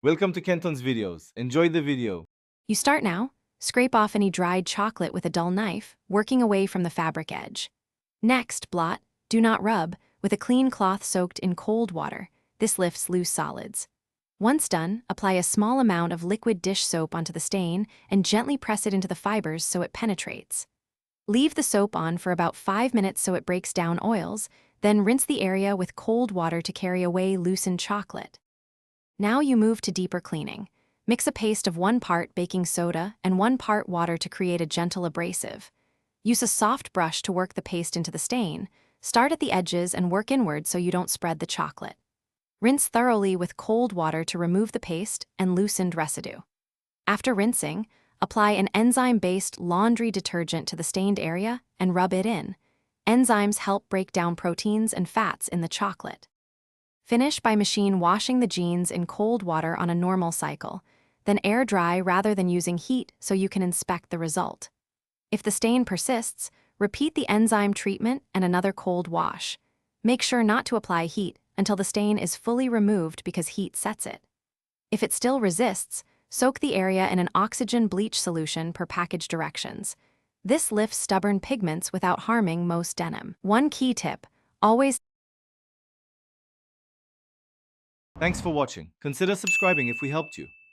Welcome to Kenton's videos. Enjoy the video. You start now. Scrape off any dried chocolate with a dull knife, working away from the fabric edge. Next, blot, do not rub, with a clean cloth soaked in cold water. This lifts loose solids. Once done, apply a small amount of liquid dish soap onto the stain and gently press it into the fibers so it penetrates. Leave the soap on for about 5 minutes so it breaks down oils, then rinse the area with cold water to carry away loosened chocolate. Now you move to deeper cleaning. Mix a paste of 1 part baking soda and 1 part water to create a gentle abrasive. Use a soft brush to work the paste into the stain. Start at the edges and work inward so you don't spread the chocolate. Rinse thoroughly with cold water to remove the paste and loosened residue. After rinsing, apply an enzyme-based laundry detergent to the stained area and rub it in. Enzymes help break down proteins and fats in the chocolate. Finish by machine washing the jeans in cold water on a normal cycle, then air dry rather than using heat so you can inspect the result. If the stain persists, repeat the enzyme treatment and another cold wash. Make sure not to apply heat until the stain is fully removed because heat sets it. If it still resists, soak the area in an oxygen bleach solution per package directions. This lifts stubborn pigments without harming most denim. One key tip: always. Thanks for watching. Consider subscribing if we helped you.